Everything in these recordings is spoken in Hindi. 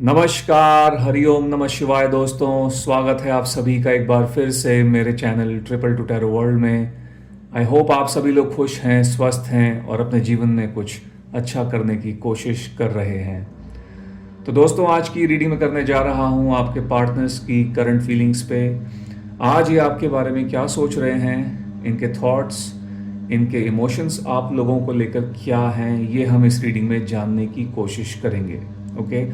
नमस्कार, हरिओम नमः शिवाय दोस्तों। स्वागत है आप सभी का एक बार फिर से मेरे channel Triple Two Tarot World में। आई होप आप सभी लोग खुश हैं, स्वस्थ हैं और अपने जीवन में कुछ अच्छा करने की कोशिश कर रहे हैं। तो दोस्तों, आज की रीडिंग में करने जा रहा हूँ आपके पार्टनर्स की करंट फीलिंग्स पे। आज ये आपके बारे में क्या सोच रहे हैं, इनके थॉट्स, इनके इमोशंस आप लोगों को लेकर क्या हैं, ये हम इस रीडिंग में जानने की कोशिश करेंगे। ओके,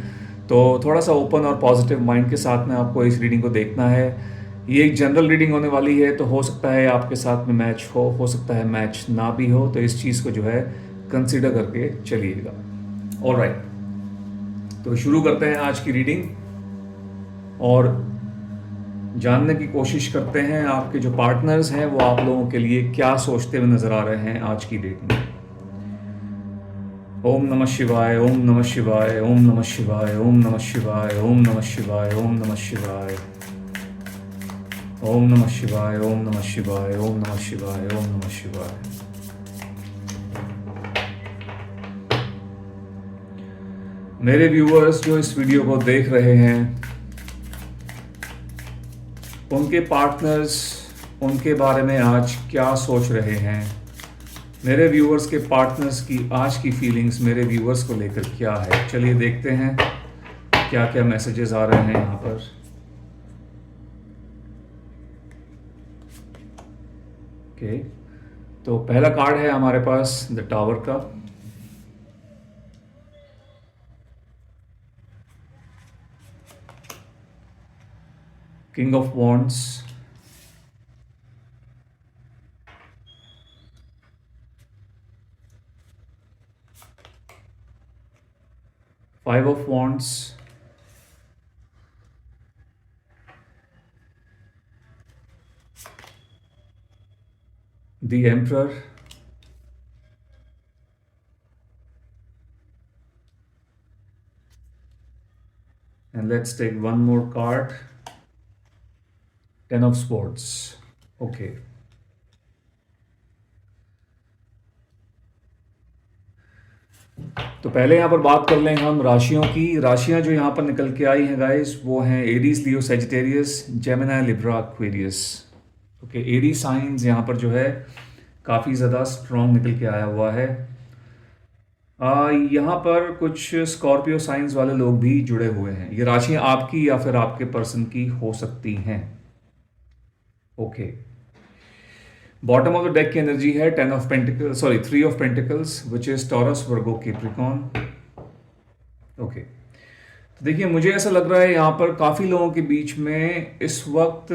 तो थोड़ा सा ओपन और पॉजिटिव माइंड के साथ में आपको इस रीडिंग को देखना है। ये एक जनरल रीडिंग होने वाली है, तो हो सकता है आपके साथ में मैच हो सकता है मैच ना भी हो, तो इस चीज़ को जो है कंसिडर करके चलिएगा। ऑलराइट, तो शुरू करते हैं आज की रीडिंग और जानने की कोशिश करते हैं आपके जो पार्टनर्स हैं वो आप लोगों के लिए क्या सोचते हुए नजर आ रहे हैं आज की डेट में। ओम नमः शिवाय, ओम नमः शिवाय, ओम नमः शिवाय, ओम नमः शिवाय, ओम नमः शिवाय, ओम नमः शिवाय, ओम नमः शिवाय, ओम नमः शिवाय, ओम नमः शिवाय, ओम नमः शिवाय। मेरे व्यूअर्स जो इस वीडियो को देख रहे हैं, उनके पार्टनर्स उनके बारे में आज क्या सोच रहे हैं। मेरे व्यूअर्स के पार्टनर्स की आज की फीलिंग्स मेरे व्यूअर्स को लेकर क्या है, चलिए देखते हैं क्या क्या मैसेजेस आ रहे हैं यहाँ पर। ओके, तो पहला कार्ड है हमारे पास द टावर का। King of wands, five of wands, the emperor, and let's take one more card, ten of sports. Okay, तो पहले यहाँ पर बात कर लें हम राशियों की। राशियां जो यहाँ पर निकल के आई हैं गाइस, वो हैं Aries, Leo, Sagittarius, Gemini, Libra, Aquarius. Okay, Aries यहाँ पर जो है काफ़ी ज़्यादा स्ट्रॉन्ग निकल के आया हुआ है। यहाँ पर कुछ स्कॉर्पियो साइंस वाले लोग भी जुड़े हुए हैं। ये राशियां आपकी या फिर आपके पर्सन की हो सकती हैं। Okay, bottom of the deck की एनर्जी है ten of pentacles, sorry three of pentacles, which is taurus, Virgo, Capricorn. Okay, तो देखिए मुझे ऐसा लग रहा है यहाँ पर काफ़ी लोगों के बीच में इस वक्त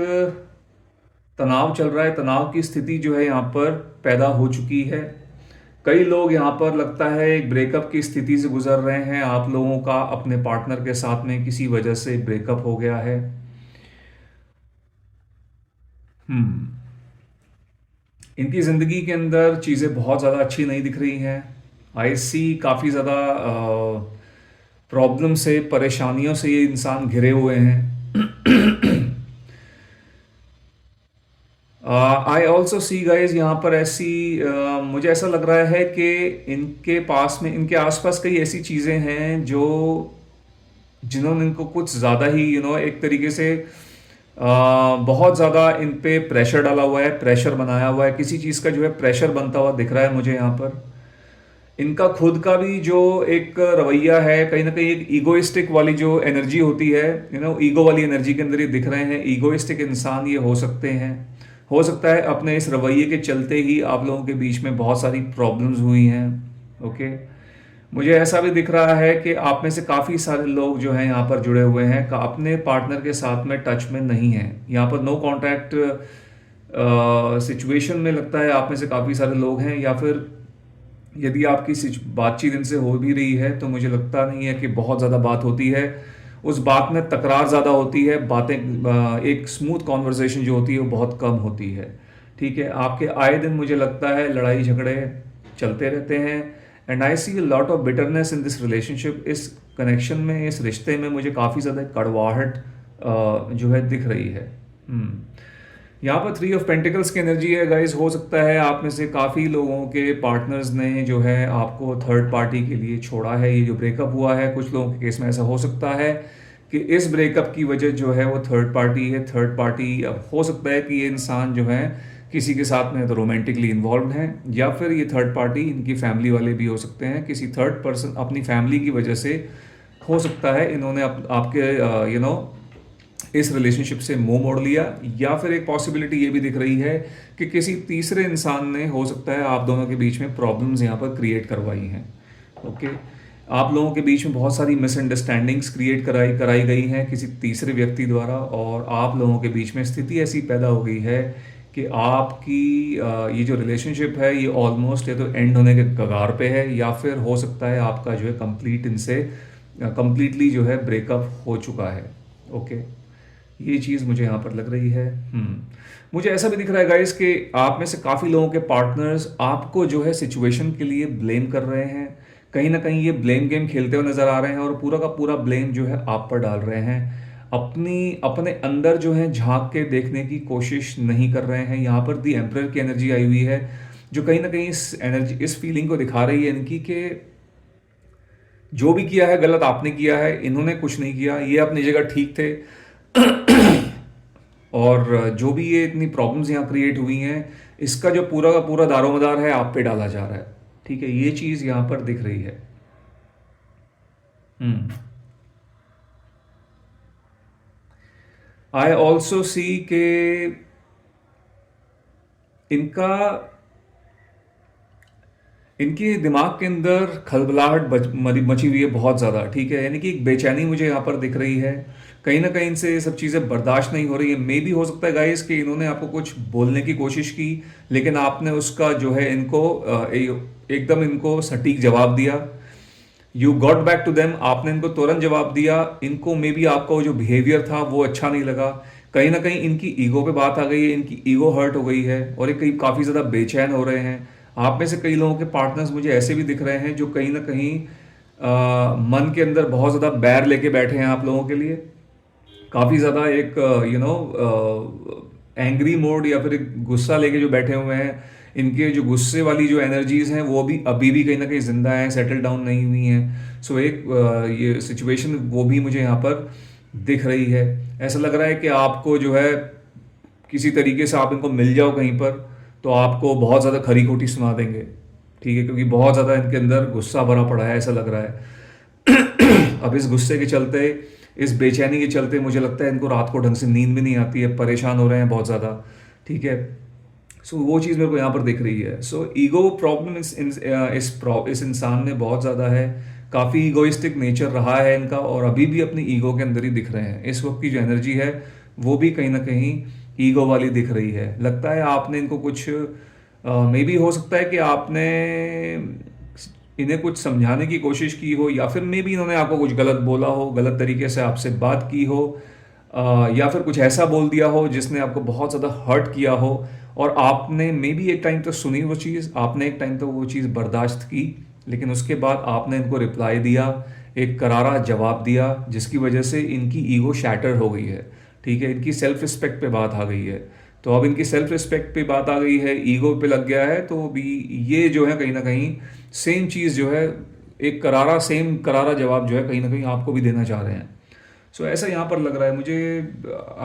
तनाव चल रहा है। तनाव की स्थिति जो है यहाँ पर पैदा हो चुकी है। कई लोग यहाँ पर लगता है एक ब्रेकअप की स्थिति से गुजर रहे हैं। आप लोगों का अपने पार्टनर के साथ में किसी वजह से ब्रेकअप हो गया है। इनकी ज़िंदगी के अंदर चीज़ें बहुत ज़्यादा अच्छी नहीं दिख रही हैं। आई सी काफ़ी ज़्यादा प्रॉब्लम से, परेशानियों से ये इंसान घिरे हुए हैं। आई ऑल्सो सी गाइज यहाँ पर ऐसी मुझे ऐसा लग रहा है कि इनके पास में, इनके आसपास कई ऐसी चीज़ें हैं जो जिन्होंने इनको कुछ ज़्यादा ही एक तरीके से बहुत ज़्यादा इन पे प्रेशर डाला हुआ है, प्रेशर बनाया हुआ है। किसी चीज़ का जो है प्रेशर बनता हुआ दिख रहा है मुझे यहाँ पर। इनका खुद का भी जो एक रवैया है, कहीं ना कहीं एक ईगोइस्टिक वाली जो एनर्जी होती है, ईगो वाली एनर्जी के अंदर ये दिख रहे हैं। ईगोइस्टिक इंसान ये हो सकते हैं। हो सकता है अपने इस रवैये के चलते ही आप लोगों के बीच में बहुत सारी प्रॉब्लम्स हुई हैं। ओके, मुझे ऐसा भी दिख रहा है कि आप में से काफ़ी सारे लोग जो हैं यहाँ पर जुड़े हुए हैं अपने पार्टनर के साथ में टच में नहीं हैं। यहाँ पर नो कॉन्टैक्ट सिचुएशन में लगता है आप में से काफ़ी सारे लोग हैं, या फिर यदि आपकी बातचीत इनसे हो भी रही है तो मुझे लगता नहीं है कि बहुत ज़्यादा बात होती है। उस बात में तकरार ज़्यादा होती है, बातें एक स्मूथ कॉन्वर्सेशन जो होती है वो बहुत कम होती है। ठीक है, आपके आए दिन मुझे लगता है लड़ाई झगड़े चलते रहते हैं। And I see lot of bitterness in this relationship. इस कनेक्शन में, इस रिश्ते में मुझे काफ़ी ज़्यादा कड़वाहट जो है दिख रही है। यहाँ पर थ्री ऑफ पेंटिकल्स की एनर्जी है गाइस। हो सकता है आप में से काफ़ी लोगों के पार्टनर्स ने जो है आपको थर्ड पार्टी के लिए छोड़ा है। ये जो ब्रेकअप हुआ है, कुछ लोगों के केस में ऐसा हो सकता है कि इस ब्रेकअप की वजह जो है वो थर्ड पार्टी है। थर्ड पार्टी, अब हो सकता है कि ये इंसान जो है किसी के साथ में तो रोमांटिकली इन्वॉल्व हैं, या फिर ये थर्ड पार्टी इनकी फैमिली वाले भी हो सकते हैं। किसी थर्ड पर्सन अपनी फैमिली की वजह से हो सकता है इन्होंने आपके इस रिलेशनशिप से मुंह मोड़ लिया, या फिर एक पॉसिबिलिटी ये भी दिख रही है कि किसी तीसरे इंसान ने, हो सकता है, आप दोनों के बीच में प्रॉब्लम्स यहाँ पर क्रिएट करवाई हैं। ओके, आप लोगों के बीच में बहुत सारी मिसअंडरस्टैंडिंग्स क्रिएट कराई गई हैं किसी तीसरे व्यक्ति द्वारा, और आप लोगों के बीच में स्थिति ऐसी पैदा हो गई है कि आपकी ये जो रिलेशनशिप है ये ऑलमोस्ट या तो एंड होने के कगार पे है, या फिर हो सकता है आपका जो है कंप्लीटली जो है ब्रेकअप हो चुका है। ओके, ये चीज़ मुझे यहाँ पर लग रही है। मुझे ऐसा भी दिख रहा है गाइस कि आप में से काफ़ी लोगों के पार्टनर्स आपको जो है सिचुएशन के लिए ब्लेम कर रहे हैं। कहीं ना कहीं ये ब्लेम गेम खेलते हुए नजर आ रहे हैं और पूरा का पूरा ब्लेम जो है आप पर डाल रहे हैं। अपने अंदर जो है झांक के देखने की कोशिश नहीं कर रहे हैं। यहाँ पर दी एम्परर की एनर्जी आई हुई है, जो कहीं ना कहीं इस फीलिंग को दिखा रही है इनकी कि जो भी किया है गलत आपने किया है, इन्होंने कुछ नहीं किया, ये अपनी जगह ठीक थे। और जो भी ये इतनी प्रॉब्लम्स यहाँ क्रिएट हुई हैं, इसका जो पूरा का पूरा दारोमदार है आप पे डाला जा रहा है। ठीक है, ये चीज़ यहाँ पर दिख रही है। आई ऑल्सो सी के इनके दिमाग के अंदर खलबलाहट मची हुई है बहुत ज़्यादा। ठीक है, यानी कि एक बेचैनी मुझे यहाँ पर दिख रही है। कहीं ना कहीं इनसे ये सब चीज़ें बर्दाश्त नहीं हो रही है। मे भी हो सकता है गाइस कि इन्होंने आपको कुछ बोलने की कोशिश की, लेकिन आपने उसका जो है इनको एकदम इनको सटीक जवाब दिया। You got back to them, आपने इनको तुरंत जवाब दिया। इनको मे बी आपका वो जो बिहेवियर था वो अच्छा नहीं लगा। कहीं ना कहीं इनकी ईगो पे बात आ गई है, इनकी ईगो हर्ट हो गई है, और ये कहीं काफ़ी ज़्यादा बेचैन हो रहे हैं। आप में से कई लोगों के पार्टनर्स मुझे ऐसे भी दिख रहे हैं जो कहीं ना कहीं मन के अंदर बहुत ज़्यादा बैर लेके बैठे हैं आप लोगों के लिए। काफ़ी ज़्यादा एक एंग्री मोड या फिर एक गुस्सा लेके जो बैठे हुए हैं। इनके जो गुस्से वाली जो एनर्जीज हैं वो भी अभी भी कहीं ना कहीं जिंदा हैं, सेटल डाउन नहीं हुई हैं। सो एक ये सिचुएशन वो भी मुझे यहाँ पर दिख रही है। ऐसा लग रहा है कि आपको जो है किसी तरीके से आप इनको मिल जाओ कहीं पर, तो आपको बहुत ज़्यादा खरी खोटी सुना देंगे। ठीक है, क्योंकि बहुत ज़्यादा इनके अंदर गुस्सा भरा पड़ा है, ऐसा लग रहा है। अब इस गुस्से के चलते, इस बेचैनी के चलते मुझे लगता है इनको रात को ढंग से नींद भी नहीं आती है, परेशान हो रहे हैं बहुत ज़्यादा। ठीक है, सो वो चीज़ मेरे को यहाँ पर दिख रही है। सो ईगो प्रॉब्लम इस इंसान में बहुत ज़्यादा है। काफ़ी ईगोइस्टिक नेचर रहा है इनका, और अभी भी अपनी ईगो के अंदर ही दिख रहे हैं। इस वक्त की जो एनर्जी है वो भी कहीं ना कहीं ईगो वाली दिख रही है। लगता है आपने इनको कुछ मे बी हो सकता है कि आपने इन्हें कुछ समझाने की कोशिश की हो, या फिर मे बी इन्होंने आपको कुछ गलत बोला हो, गलत तरीके से आपसे बात की हो, या फिर कुछ ऐसा बोल दिया हो जिसने आपको बहुत ज़्यादा हर्ट किया हो, और आपने मे बी एक टाइम तक सुनी वो चीज़, आपने एक टाइम तक वो चीज़ बर्दाश्त की, लेकिन उसके बाद आपने इनको रिप्लाई दिया, एक करारा जवाब दिया, जिसकी वजह से इनकी ईगो शैटर हो गई है। ठीक है, इनकी सेल्फ रिस्पेक्ट पे बात आ गई है। तो अब इनकी सेल्फ रिस्पेक्ट पे बात आ गई है, ईगो पे लग गया है, तो भी ये जो है कहीं ना कहीं सेम चीज़ जो है, एक करारा जवाब जो है कहीं ना कहीं आपको भी देना चाह रहे हैं। सो ऐसा यहाँ पर लग रहा है मुझे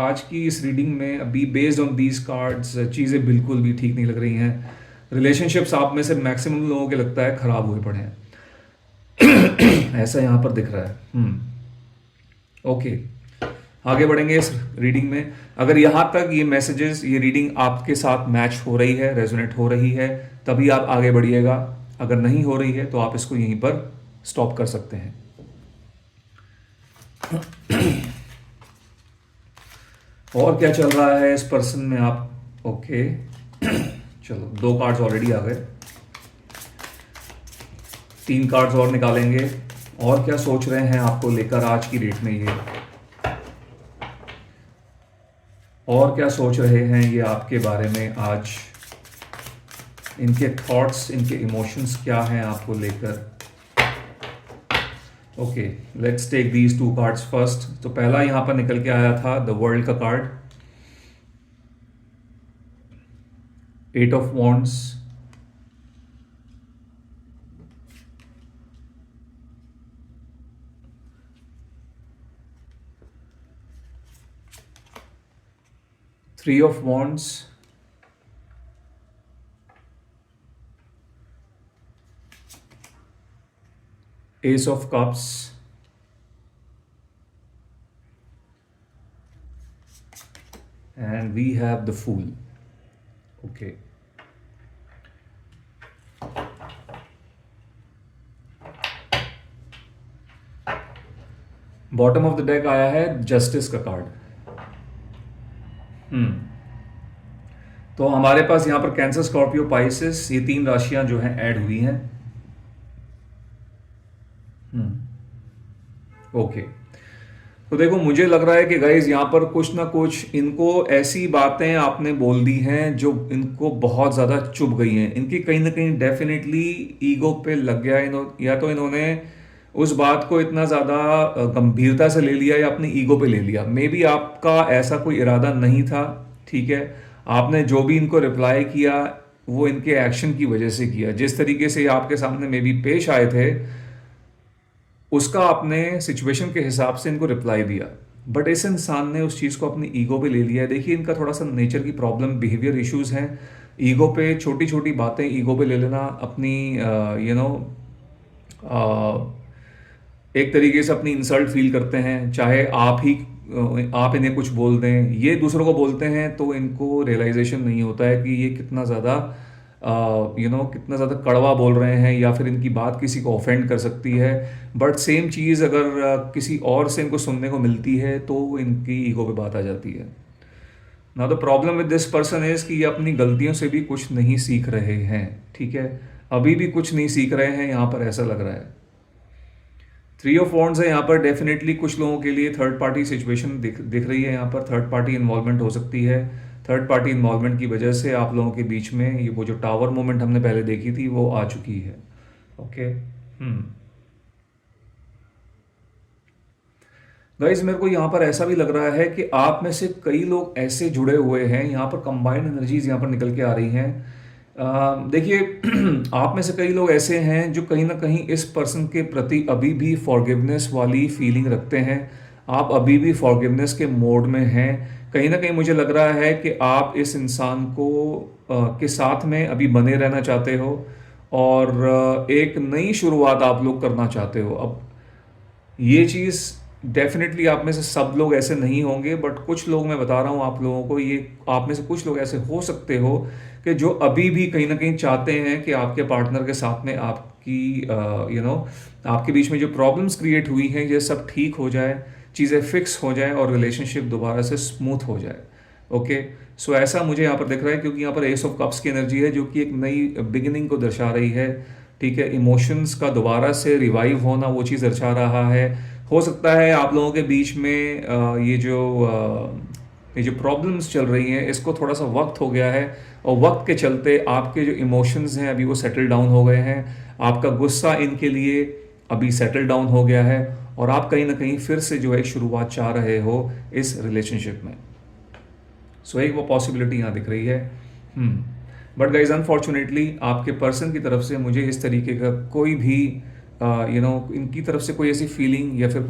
आज की इस रीडिंग में। अभी बेस्ड ऑन दीज कार्ड्स चीज़ें बिल्कुल भी ठीक नहीं लग रही हैं। रिलेशनशिप्स आप में से मैक्सिमम लोगों के लगता है ख़राब हुए पड़े हैं। ऐसा यहाँ पर दिख रहा है। ओके, आगे बढ़ेंगे इस रीडिंग में। अगर यहाँ तक ये मैसेजेस, ये रीडिंग आपके साथ मैच हो रही है, रेजोनेट हो रही है, तभी आप आगे बढ़िएगा। अगर नहीं हो रही है तो आप इसको यहीं पर स्टॉप कर सकते हैं। और क्या चल रहा है इस पर्सन में आप। ओके, चलो 2 कार्ड्स ऑलरेडी आ गए, 3 कार्ड्स और निकालेंगे। और क्या सोच रहे हैं आपको लेकर आज की डेट में ये, और क्या सोच रहे हैं ये आपके बारे में आज, इनके थॉट्स, इनके इमोशंस क्या हैं आपको लेकर। Okay, let's take these 2 cards first. तो पहला यहां पर निकल के आया था द वर्ल्ड का card. 8 of Wands, Three of Wands, Ace of Cups, and we have the Fool. Okay. Bottom of the deck आया है जस्टिस का कार्ड। तो हमारे पास यहाँ पर कैंसर, स्कॉर्पियो, पाइसेस, ये 3 राशियां जो हैं ऐड हुई हैं। ओके। तो देखो, मुझे लग रहा है कि गाइज यहाँ पर कुछ ना कुछ इनको ऐसी बातें आपने बोल दी हैं जो इनको बहुत ज़्यादा चुभ गई हैं। इनकी कहीं ना कहीं डेफिनेटली ईगो पे लग गया या तो इन्होंने उस बात को इतना ज़्यादा गंभीरता से ले लिया या अपनी ईगो पे ले लिया। मे बी आपका ऐसा कोई इरादा नहीं था, ठीक है। आपने जो भी इनको रिप्लाई किया वो इनके एक्शन की वजह से किया। जिस तरीके से आपके सामने मे बी पेश आए थे उसका आपने सिचुएशन के हिसाब से इनको रिप्लाई दिया, बट इस इंसान ने उस चीज़ को अपनी ईगो पे ले लिया है। देखिए, इनका थोड़ा सा नेचर की प्रॉब्लम, बिहेवियर इश्यूज हैं। ईगो पे छोटी छोटी बातें ईगो पे ले लेना, अपनी एक तरीके से अपनी इंसल्ट फील करते हैं। चाहे आप इन्हें कुछ बोल दें, ये दूसरों को बोलते हैं तो इनको रियलाइजेशन नहीं होता है कि ये कितना ज़्यादा कितना ज़्यादा कड़वा बोल रहे हैं या फिर इनकी बात किसी को ऑफेंड कर सकती है। बट सेम चीज़ अगर किसी और से इनको सुनने को मिलती है तो इनकी ईगो पे बात आ जाती है। Now the problem with this person is कि ये अपनी गलतियों से भी कुछ नहीं सीख रहे हैं, ठीक है। अभी भी कुछ नहीं सीख रहे हैं, यहाँ पर ऐसा लग रहा है। 3 ऑफ वॉन्ड्स है यहाँ पर। डेफिनेटली कुछ लोगों के लिए थर्ड पार्टी सिचुएशन दिख रही है। यहाँ पर थर्ड पार्टी इन्वॉल्वमेंट हो सकती है। थर्ड पार्टी इन्वॉल्वमेंट की वजह से आप लोगों के बीच में ये वो जो टावर मोमेंट हमने पहले देखी थी वो आ चुकी है। ओके। गाइज, मेरे को यहाँ पर ऐसा भी लग रहा है कि आप में से कई लोग ऐसे जुड़े हुए हैं, यहाँ पर कंबाइंड एनर्जीज यहाँ पर निकल के आ रही हैं। देखिए, आप में से कई लोग ऐसे हैं जो कहीं ना कहीं इस पर्सन के प्रति अभी भी फॉरगिवनेस वाली फीलिंग रखते हैं। आप अभी भी फॉरगिवनेस के मोड में हैं। कहीं ना कहीं मुझे लग रहा है कि आप इस इंसान को के साथ में अभी बने रहना चाहते हो और एक नई शुरुआत आप लोग करना चाहते हो। अब ये चीज़ डेफिनेटली आप में से सब लोग ऐसे नहीं होंगे, बट कुछ लोग, मैं बता रहा हूँ आप लोगों को, ये आप में से कुछ लोग ऐसे हो सकते हो कि जो अभी भी कहीं ना कहीं चाहते हैं कि आपके पार्टनर के साथ में आपकी आपके बीच में जो प्रॉब्लम्स क्रिएट हुई हैं ये सब ठीक हो जाए, चीज़ें फिक्स हो जाए और रिलेशनशिप दोबारा से स्मूथ हो जाए। ओके। सो ऐसा मुझे यहाँ पर दिख रहा है, क्योंकि यहाँ पर एस ऑफ कप्स की एनर्जी है जो कि एक नई बिगिनिंग को दर्शा रही है, ठीक है। इमोशंस का दोबारा से रिवाइव होना वो चीज़ दर्शा रहा है। हो सकता है आप लोगों के बीच में ये जो प्रॉब्लम्स चल रही हैं इसको थोड़ा सा वक्त हो गया है और वक्त के चलते आपके जो इमोशंस हैं अभी वो सेटल डाउन हो गए हैं। आपका गुस्सा इनके लिए अभी सेटल डाउन हो गया है और आप कहीं ना कहीं फिर से जो है शुरुआत चाह रहे हो इस रिलेशनशिप में। सो एक वो पॉसिबिलिटी यहाँ दिख रही है। बट गाइज, अनफॉर्चुनेटली आपके पर्सन की तरफ से मुझे इस तरीके का कोई भी इनकी तरफ से कोई ऐसी फीलिंग या फिर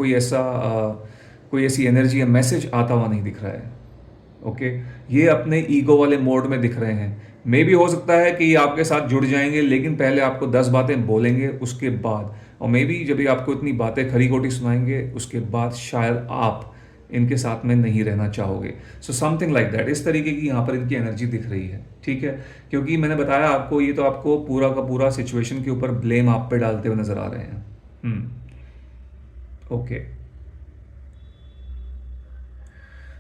कोई ऐसी एनर्जी या मैसेज आता हुआ नहीं दिख रहा है। ओके। ये अपने ईगो वाले मोड में दिख रहे हैं। मे भी हो सकता है कि ये आपके साथ जुड़ जाएंगे, लेकिन पहले आपको 10 बातें बोलेंगे उसके बाद, और मे बी जब ये आपको इतनी बातें खरी खोटी सुनाएंगे उसके बाद शायद आप इनके साथ में नहीं रहना चाहोगे। सो समथिंग लाइक दैट, इस तरीके की यहाँ पर इनकी एनर्जी दिख रही है, ठीक है। क्योंकि मैंने बताया आपको, ये तो आपको पूरा का पूरा सिचुएशन के ऊपर ब्लेम आप पे डालते हुए नजर आ रहे हैं। ओके।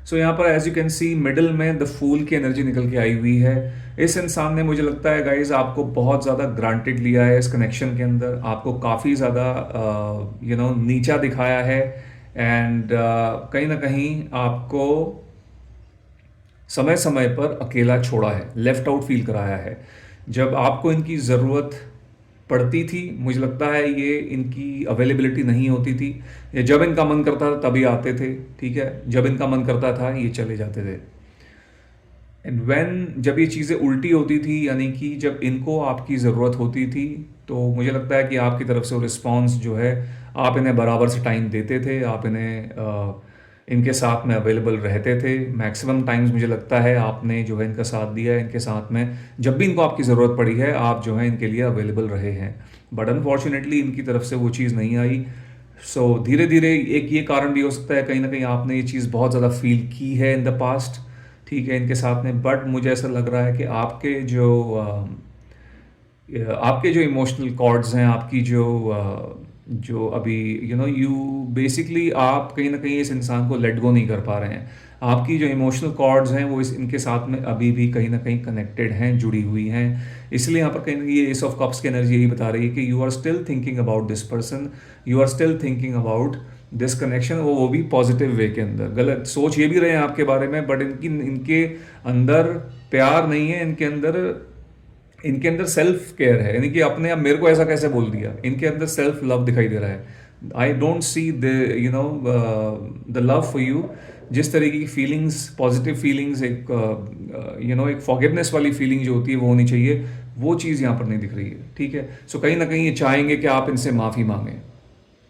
सो यहाँ पर as you can see middle में द फूल की एनर्जी निकल के आई हुई है। इस इंसान ने, मुझे लगता है गाइज, आपको बहुत ज़्यादा ग्रांटेड लिया है इस कनेक्शन के अंदर। आपको काफ़ी ज़्यादा नीचा दिखाया है एंड कहीं ना कहीं आपको समय समय पर अकेला छोड़ा है, लेफ्ट आउट फील कराया है। जब आपको इनकी ज़रूरत पड़ती थी, मुझे लगता है ये इनकी अवेलेबिलिटी नहीं होती थी। ये जब इनका मन करता था तभी आते थे, ठीक है। जब इनका मन करता था ये चले जाते थे। एंड व्हेन जब ये चीज़ें उल्टी होती थी, यानी कि जब इनको आपकी ज़रूरत होती थी, तो मुझे लगता है कि आपकी तरफ से वो रिस्पॉन्स जो है, आप इन्हें बराबर से टाइम देते थे, आप इन्हें इनके साथ में अवेलेबल रहते थे। मैक्सिमम टाइम्स मुझे लगता है आपने जो है इनका साथ दिया है, इनके साथ में जब भी इनको आपकी ज़रूरत पड़ी है, आप जो है इनके लिए अवेलेबल रहे हैं। बट अनफॉर्चुनेटली इनकी तरफ से वो चीज़ नहीं आई। सो धीरे धीरे एक ये कारण भी हो सकता है, कहीं ना कहीं आपने ये चीज़ बहुत ज़्यादा फील की है इन द पास्ट, ठीक है, इनके साथ में। बट मुझे ऐसा लग रहा है कि आपके जो इमोशनल कॉर्ड्स हैं, आपकी जो अभी यू बेसिकली आप कहीं ना कहीं इस इंसान को लेट गो नहीं कर पा रहे हैं। आपकी जो इमोशनल कॉर्ड्स हैं वो इनके साथ में अभी भी कहीं ना कहीं कनेक्टेड हैं, जुड़ी हुई हैं। इसलिए यहाँ पर कहीं ना कहीं ये एस ऑफ कप्स की एनर्जी यही बता रही है कि you are still thinking about this person, you are still thinking about this connection. वो भी पॉजिटिव वे के अंदर, गलत सोच ये भी रहे हैं आपके बारे में, बट इनके अंदर प्यार नहीं है, इनके अंदर सेल्फ केयर है, यानी कि अपने आप मेरे को ऐसा कैसे बोल दिया, इनके अंदर सेल्फ लव दिखाई दे रहा है। I don't see the the love for you. जिस तरीके की फीलिंग्स, पॉजिटिव फीलिंग्स, एक एक फॉरगिवनेस वाली फीलिंग जो होती है वो होनी चाहिए, वो चीज़ यहाँ पर नहीं दिख रही है, ठीक है। सो कहीं ना कहीं ये चाहेंगे कि आप इनसे माफ़ी मांगें,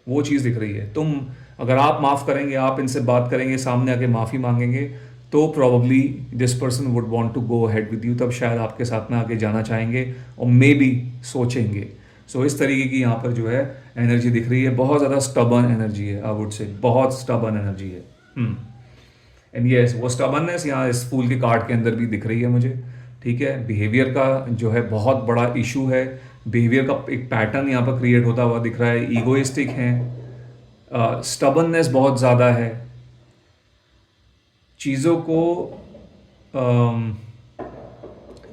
वो चीज़ दिख रही है। तुम अगर आप माफ़ करेंगे, आप इनसे बात करेंगे, सामने आके माफ़ी मांगेंगे, तो probably this person would want to go ahead with you, तब शायद आपके साथ में आगे जाना चाहेंगे और मे बी सोचेंगे। सो इस तरीके की यहाँ पर जो है एनर्जी दिख रही है। बहुत ज़्यादा स्टबर्न एनर्जी है, आई वुड से बहुत स्टबर्न एनर्जी है। एंड यस, वो स्टबर्ननेस यहाँ इस फूल के कार्ड के अंदर भी दिख रही है मुझे, ठीक है। बिहेवियर का जो है बहुत बड़ा इशू है, बिहेवियर का एक पैटर्न यहाँ पर क्रिएट होता हुआ दिख रहा है। ईगोइस्टिक हैं, स्टबर्ननेस बहुत ज़्यादा है, चीज़ों को अम,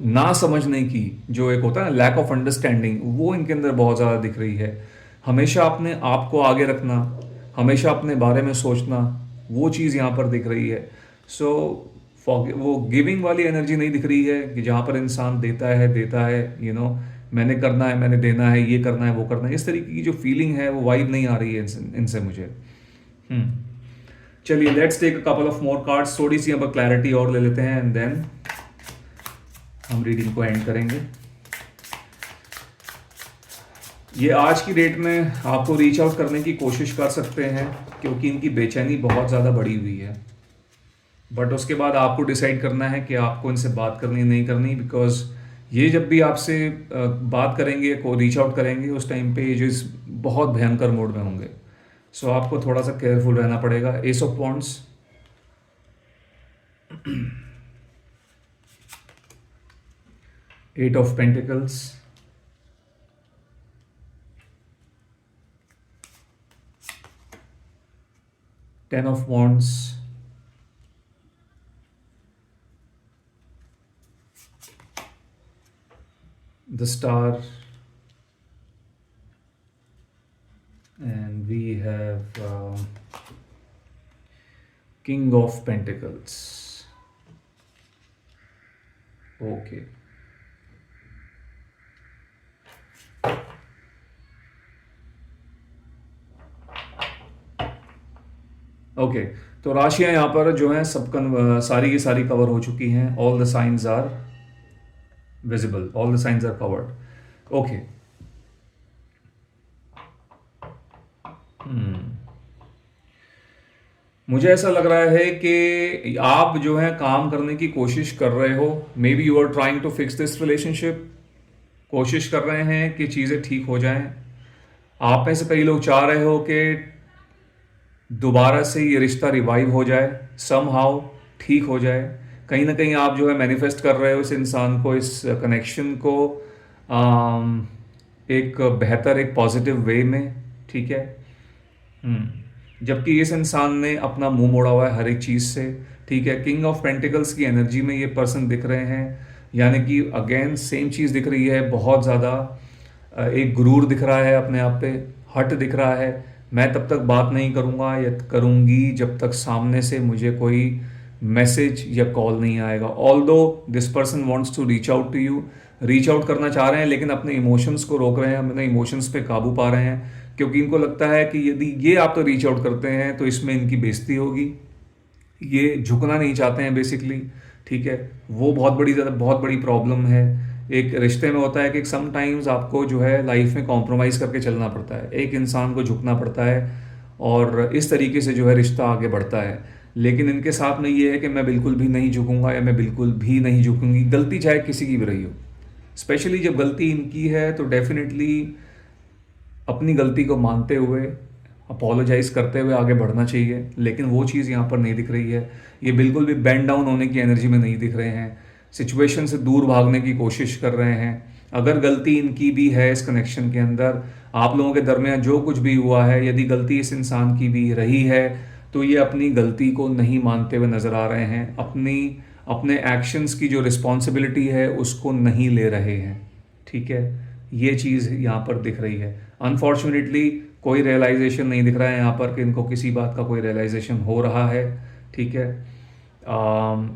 ना समझने की जो एक होता है ना, लैक ऑफ अंडरस्टैंडिंग, वो इनके अंदर बहुत ज़्यादा दिख रही है। हमेशा अपने आप को आगे रखना, हमेशा अपने बारे में सोचना, वो चीज़ यहाँ पर दिख रही है। सो वो गिविंग वाली एनर्जी नहीं दिख रही है कि जहाँ पर इंसान देता है, मैंने करना है, मैंने देना है, ये करना है, वो करना है, इस तरीके की जो फीलिंग है वो वाइब नहीं आ रही है इनसे मुझे। हम्म चलिए, let's take a couple of more cards, थोड़ी सी यहाँ पर क्लैरिटी और ले लेते हैं, एंड देन हम रीडिंग को एंड करेंगे। ये आज की डेट में आपको रीच आउट करने की कोशिश कर सकते हैं, क्योंकि इनकी बेचैनी बहुत ज़्यादा बढ़ी हुई है। बट उसके बाद आपको डिसाइड करना है कि आपको इनसे बात करनी नहीं करनी, बिकॉज ये जब भी आपसे बात करेंगे, को रीच आउट करेंगे, उस टाइम पे ये जो बहुत भयंकर मोड में होंगे। सो आपको थोड़ा सा केयरफुल रहना पड़ेगा। Ace of wands, eight of pentacles, ten of wands, the star, and we have king of pentacles. Okay, okay, तो राशियां यहाँ पर जो हैं सब सारी की सारी कवर हो चुकी हैं। All the signs are visible, all the signs are covered. Okay, मुझे ऐसा लग रहा है कि आप जो है काम करने की कोशिश कर रहे हो। Maybe you are trying to fix this relationship, कोशिश कर रहे हैं कि चीज़ें ठीक हो जाएं। आप में से कई लोग चाह रहे हो कि दोबारा से ये रिश्ता रिवाइव हो जाए, सम हाउ ठीक हो जाए। कहीं ना कहीं आप जो है मैनिफेस्ट कर रहे हो इस इंसान को, इस कनेक्शन को एक बेहतर, एक पॉजिटिव वे में, ठीक है। जबकि इस इंसान ने अपना मुंह मोड़ा हुआ है हर एक चीज़ से, ठीक है। किंग ऑफ पेंटिकल्स की एनर्जी में ये पर्सन दिख रहे हैं, यानी कि अगेन सेम चीज़ दिख रही है। बहुत ज़्यादा एक गुरूर दिख रहा है, अपने आप पे हट दिख रहा है। मैं तब तक बात नहीं करूँगा या करूँगी जब तक सामने से मुझे कोई मैसेज या कॉल नहीं आएगा। Although this person wants to reach out to you, reach out करना चाह रहे हैं, लेकिन अपने इमोशंस को रोक रहे हैं, अपने इमोशंस पे काबू पा रहे हैं, क्योंकि इनको लगता है कि यदि ये आप तो रीच आउट करते हैं तो इसमें इनकी बेइज्जती होगी। ये झुकना नहीं चाहते हैं बेसिकली, ठीक है, वो बहुत बड़ी प्रॉब्लम है। एक रिश्ते में होता है कि समटाइम्स आपको जो है लाइफ में कॉम्प्रोमाइज़ करके चलना पड़ता है, एक इंसान को झुकना पड़ता है, और इस तरीके से जो है रिश्ता आगे बढ़ता है। लेकिन इनके साथ में ये है कि मैं बिल्कुल भी नहीं झुकूंगा या मैं बिल्कुल भी नहीं झुकूंगी, गलती चाहे किसी की भी रही हो। स्पेशली जब गलती इनकी है तो डेफिनेटली अपनी गलती को मानते हुए, अपोलोजाइज करते हुए आगे बढ़ना चाहिए। लेकिन वो चीज़ यहाँ पर नहीं दिख रही है। ये बिल्कुल भी बैंड डाउन होने की एनर्जी में नहीं दिख रहे हैं, सिचुएशन से दूर भागने की कोशिश कर रहे हैं। अगर गलती इनकी भी है इस कनेक्शन के अंदर, आप लोगों के दरमियान जो कुछ भी हुआ है, यदि गलती इस इंसान की भी रही है, तो ये अपनी गलती को नहीं मानते हुए नज़र आ रहे हैं, अपने एक्शंस की जो रिस्पॉन्सिबिलिटी है उसको नहीं ले रहे हैं। ठीक है, ये चीज़ यहाँ पर दिख रही है। अनफॉर्चुनेटली कोई रियलाइजेशन नहीं दिख रहा है यहाँ पर कि इनको किसी बात का कोई रियलाइजेशन हो रहा है। ठीक है,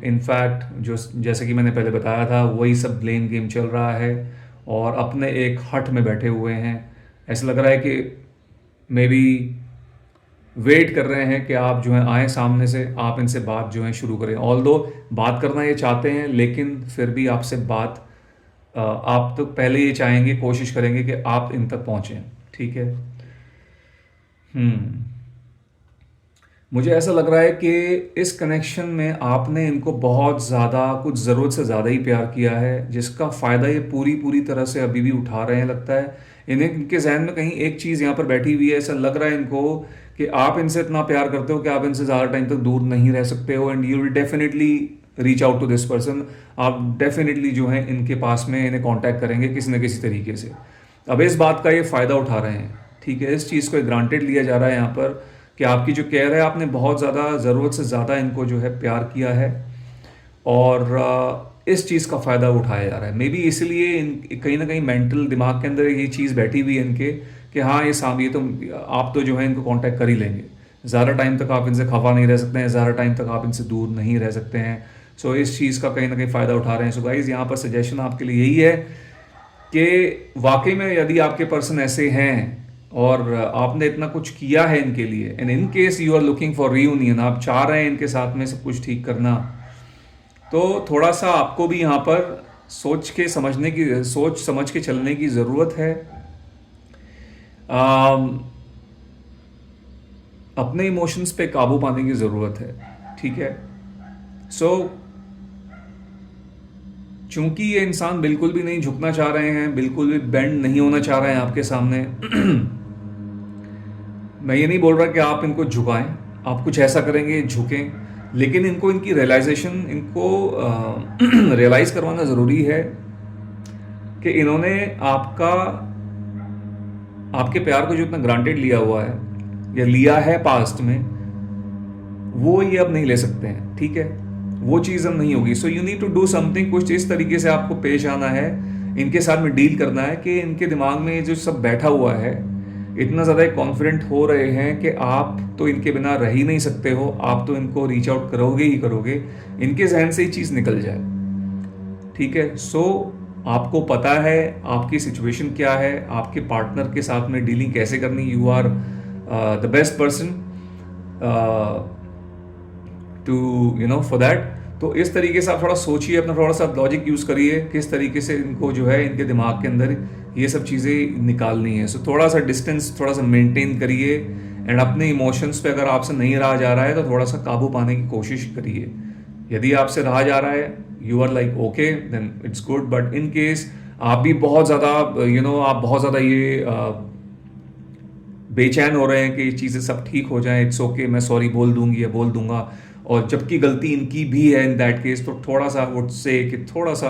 इनफैक्ट जो जैसे कि मैंने पहले बताया था, वही सब ब्लेम गेम चल रहा है और अपने एक हट में बैठे हुए हैं। ऐसा लग रहा है कि मे बी वेट कर रहे हैं कि आप जो है आए सामने से, आप इनसे बात जो है शुरू करें। ऑल्दो बात करना ये चाहते हैं, लेकिन फिर भी आपसे बात आप तो पहले ये चाहेंगे, कोशिश करेंगे कि आप इन तक पहुँचें। ठीक है। हम्म मुझे ऐसा लग रहा है कि इस कनेक्शन में आपने इनको बहुत ज़्यादा, कुछ ज़रूरत से ज़्यादा ही प्यार किया है, जिसका फ़ायदा ये पूरी पूरी तरह से अभी भी उठा रहे हैं। लगता है इन्हें, इनके जहन में कहीं एक चीज़ यहाँ पर बैठी हुई है। ऐसा लग रहा है इनको कि आप इनसे इतना प्यार करते हो कि आप इनसे ज़्यादा टाइम तक दूर नहीं रह सकते हो, and you will definitely reach out to this person. आप डेफिनेटली जो है इनके पास में इन्हें कांटेक्ट करेंगे किसी न किसी तरीके से। अब इस बात का ये फ़ायदा उठा रहे हैं। ठीक है, इस चीज़ को ग्रांटेड लिया जा रहा है यहाँ पर कि आपकी जो केयर है, आपने बहुत ज़्यादा, ज़रूरत से ज़्यादा इनको जो है प्यार किया है, और इस चीज़ का फ़ायदा उठाया जा रहा है। मे बी इसलिए इन कहीं ना कहीं मेंटल दिमाग के अंदर ये चीज़ बैठी हुई है इनके कि हाँ, ये तो आप तो जो है इनको कांटेक्ट कर ही लेंगे, ज़्यादा टाइम तक आप इनसे खफा नहीं रह सकते हैं, ज़्यादा टाइम तक आप इनसे दूर नहीं रह सकते हैं। सो इस चीज़ का कहीं ना कहीं फ़ायदा उठा रहे हैं। सो गाइज़, यहाँ पर सजेशन आपके लिए यही है कि वाकई में यदि आपके पर्सन ऐसे हैं और आपने इतना कुछ किया है इनके लिए, and in case you are looking for reunion, आप चाह रहे हैं इनके साथ में सब कुछ ठीक करना, तो थोड़ा सा आपको भी यहाँ पर सोच समझ के चलने की ज़रूरत है। आम, अपने इमोशंस पे काबू पाने की ज़रूरत है। ठीक है, सो चूंकि ये इंसान बिल्कुल भी नहीं झुकना चाह रहे हैं, बिल्कुल भी बेंड नहीं होना चाह रहे हैं आपके सामने, मैं ये नहीं बोल रहा कि आप इनको झुकाएं, आप कुछ ऐसा करेंगे झुकें, लेकिन इनको इनकी रियलाइजेशन, इनको रियलाइज करवाना ज़रूरी है कि इन्होंने आपके प्यार को जो इतना ग्रांटेड लिया हुआ है या लिया है पास्ट में, वो ये अब नहीं ले सकते हैं। ठीक है, वो चीज़ अब नहीं होगी। So you need to do something, कुछ इस तरीके से आपको पेश आना है, इनके साथ में डील करना है कि इनके दिमाग में जो सब बैठा हुआ है, इतना ज़्यादा कॉन्फिडेंट हो रहे हैं कि आप तो इनके बिना रह ही नहीं सकते हो, आप तो इनको रीच आउट करोगे ही करोगे, इनके जहन से ही चीज़ निकल जाए। ठीक है, सो आपको पता है आपकी सिचुएशन क्या है, आपके पार्टनर के साथ में डीलिंग कैसे करनी, you are the best person to for that. तो इस तरीके से आप थोड़ा सोचिए, अपना थोड़ा सा लॉजिक यूज़ करिए, किस तरीके से इनको जो है इनके दिमाग के अंदर ये सब चीज़ें निकालनी है। सो थोड़ा सा डिस्टेंस थोड़ा सा मेंटेन करिए, एंड अपने इमोशंस पे अगर आपसे नहीं रहा जा रहा है तो थोड़ा सा काबू पाने की कोशिश करिए। यदि आपसे रहा जा रहा है, you are like okay, then it's good. But in case आप भी बहुत ज़्यादा आप बहुत ज़्यादा ये बेचैन हो रहे हैं कि चीज़ें सब ठीक हो जाएं, इट्स ओके, मैं सॉरी बोल दूंगी या बोल दूंगा, और जबकि गलती इनकी भी है इन दैट केस, तो थोड़ा सा वुड से कि थोड़ा सा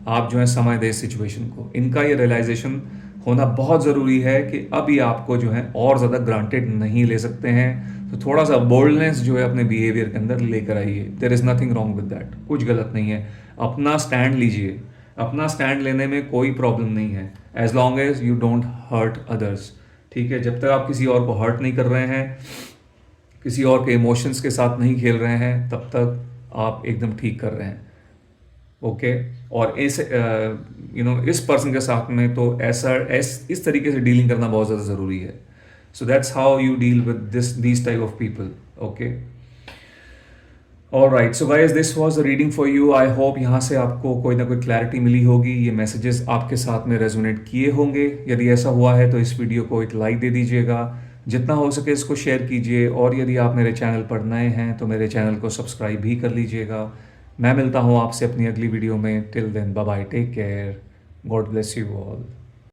आप जो है समय दें सिचुएशन को। इनका ये रियलाइजेशन होना बहुत ज़रूरी है कि अब ये आपको जो है और ज़्यादा ग्रांटेड नहीं ले सकते हैं। तो थोड़ा सा बोल्डनेस जो है अपने बिहेवियर के अंदर लेकर आइए। There is nothing wrong with that, कुछ गलत नहीं है। अपना स्टैंड लीजिए, अपना स्टैंड लेने में कोई प्रॉब्लम नहीं है, as long as you don't hurt others. ठीक है, जब तक आप किसी और को हर्ट नहीं कर रहे हैं, किसी और के इमोशंस के साथ नहीं खेल रहे हैं, तब तक आप एकदम ठीक कर रहे हैं। ओके, और इस पर्सन के साथ में तो इस तरीके से डीलिंग करना बहुत ज़्यादा ज़रूरी है। So that's how you deal with these type of people. Okay, all right, so guys this was a reading for you. I hope यहाँ से आपको कोई ना कोई क्लैरिटी मिली होगी, ये मैसेजेस आपके साथ में रेजोनेट किए होंगे। यदि ऐसा हुआ है तो इस वीडियो को एक लाइक दे दीजिएगा, जितना हो सके इसको शेयर कीजिए, और यदि आप मेरे चैनल पर नए हैं तो मेरे चैनल को सब्सक्राइब भी कर लीजिएगा। मैं मिलता हूँ आपसे अपनी अगली वीडियो में। Till then bye bye, take care, God bless you all.